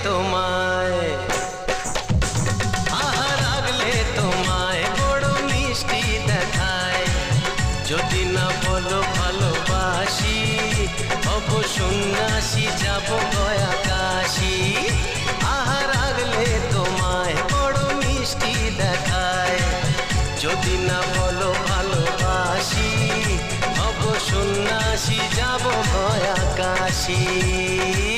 তোমায়, আহা রাগলে তোমায় বড় মিষ্টি দেখায়। যদি না বলো ভালোবাসি হব সন্ন্যাসী, যাব গয়া কাশী। আহা রাগলে তোমায় বড় মিষ্টি দেখায়। যদি না বলো ভালোবাসি হব সন্ন্যাসী, যাব গয়া কাশী।